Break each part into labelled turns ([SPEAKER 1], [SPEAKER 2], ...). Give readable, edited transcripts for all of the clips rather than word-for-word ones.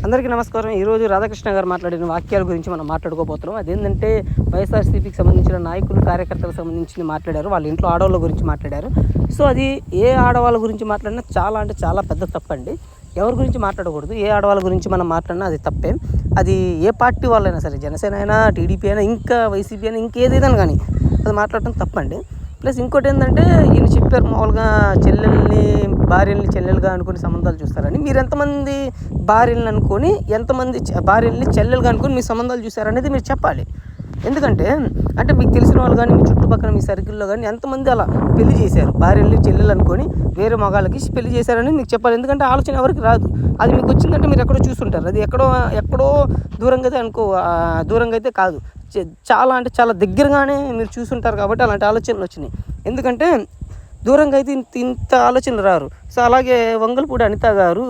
[SPEAKER 1] అందరికీ నమస్కారం. ఈరోజు రాధాకృష్ణ గారు మాట్లాడిన వాక్యాల గురించి మనం మాట్లాడుకోబోతున్నాం. అదేంటంటే వైఎస్ఆర్సీపీకి సంబంధించిన నాయకులు, కార్యకర్తలకు సంబంధించి మాట్లాడారు. వాళ్ళ ఇంట్లో ఆడవాళ్ళ గురించి మాట్లాడారు. సో అది ఏ ఆడవాళ్ళ గురించి మాట్లాడినా చాలా పెద్ద తప్పండి. ఎవరి గురించి మాట్లాడకూడదు. ఏ ఆడవాళ్ళ గురించి మనం మాట్లాడినా అది తప్పే. అది ఏ పార్టీ వాళ్ళైనా సరే, జనసేన అయినా, టీడీపీ అయినా, ఇంకా వైసీపీ అయినా, ఇంకేదైనా కానీ అది మాట్లాడటం తప్పండి. ప్లస్ ఇంకోటి ఏంటంటే ఈయన చెప్పారు, మామూలుగా భార్యల్ని చెల్లెలుగా అనుకుని సంబంధాలు చూస్తారని. మీరు ఎంతమంది భార్యలను అనుకొని, ఎంతమంది భార్యల్ని చెల్లెలుగా అనుకొని మీ సంబంధాలు చూసారనేది మీరు చెప్పాలి. ఎందుకంటే మీకు తెలిసిన వాళ్ళు కానీ, మీ చుట్టుపక్కల మీ సర్కిల్లో కానీ ఎంతమంది అలా పెళ్లి చేశారు, భార్యల్ని చెల్లెలు అనుకొని వేరే మగాళ్ళకి పెళ్లి చేశారని మీకు చెప్పాలి. ఎందుకంటే ఆలోచన ఎవరికి రాదు. అది మీకు వచ్చిందంటే మీరు ఎక్కడో చూస్తుంటారు. అది ఎక్కడో దూరంగా అయితే దూరంగా అయితే కాదు, చాలా దగ్గరగానే మీరు చూసుంటారు. కాబట్టి అలాంటి ఆలోచనలు వచ్చినాయి. ఎందుకంటే దూరంగా అయితే ఇంత ఆలోచనలు రారు. సో అలాగే వంగలపూడి అనిత గారు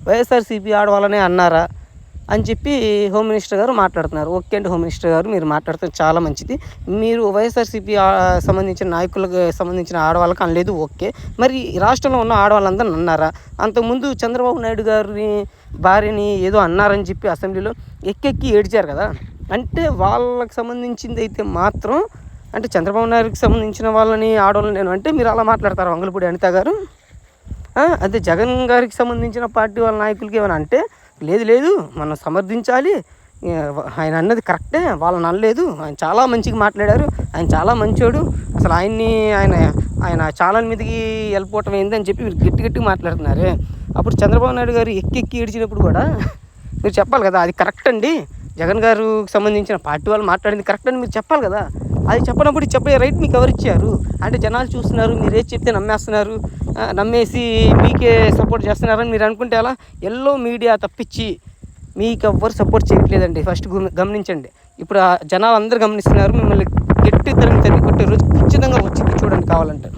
[SPEAKER 1] వైఎస్ఆర్సీపీ ఆడవాళ్ళనే అన్నారా అని చెప్పి హోమ్ మినిస్టర్ గారు మాట్లాడుతున్నారు. ఓకే అండి, హోమ్ మినిస్టర్ గారు మీరు మాట్లాడుతున్నారు, చాలా మంచిది. మీరు వైఎస్ఆర్సీపీ సంబంధించిన నాయకులకు సంబంధించిన ఆడవాళ్ళకి అనలేదు, ఓకే. మరి రాష్ట్రంలో ఉన్న ఆడవాళ్ళందరూ అన్నారా? అంతకుముందు చంద్రబాబు నాయుడు గారిని భార్యని ఏదో అన్నారని చెప్పి అసెంబ్లీలో ఎక్కి ఏడ్చారు కదా. అంటే వాళ్ళకి సంబంధించింది అయితే మాత్రం, అంటే చంద్రబాబు నాయుడుకి సంబంధించిన వాళ్ళని ఆడవాళ్ళని నేను అంటే మీరు అలా మాట్లాడతారు వంగలపూడి అనిత గారు? అదే జగన్ గారికి సంబంధించిన పార్టీ వాళ్ళ నాయకులకి ఏమైనా అంటే లేదు మనం సమర్థించాలి, ఆయన అన్నది కరెక్టే, వాళ్ళని అనలేదు, ఆయన చాలా మంచిగా మాట్లాడారు, ఆయన చాలా మంచోడు, అసలు ఆయన ఛానల్ మీదకి వెళ్ళిపోవటం ఏందని చెప్పి మీరు గట్టిగా మాట్లాడుతున్నారు. అప్పుడు చంద్రబాబు నాయుడు గారు ఎక్కి ఏడ్చినప్పుడు కూడా మీరు చెప్పాలి కదా, అది కరెక్ట్ అండి, జగన్ గారికి సంబంధించిన పార్టీ వాళ్ళు మాట్లాడింది కరెక్ట్ అని మీరు చెప్పాలి కదా. అది చెప్పినప్పుడు చెప్పే రైట్ మీకు ఎవరు ఇచ్చారు? అంటే జనాలు చూస్తున్నారు, మీరు ఏది చెప్తే నమ్మేస్తున్నారు, నమ్మేసి మీకే సపోర్ట్ చేస్తున్నారని మీరు అనుకుంటే అలా. ఎల్లో మీడియా తప్పించి మీకు ఎవ్వరు సపోర్ట్ చేయట్లేదండి. ఫస్ట్ గమనించండి. ఇప్పుడు జనాలు అందరూ గమనిస్తున్నారు. మిమ్మల్ని గట్టి తరిగి కొట్టే రోజు ఖచ్చితంగా వచ్చింది, చూడండి కావాలంటే.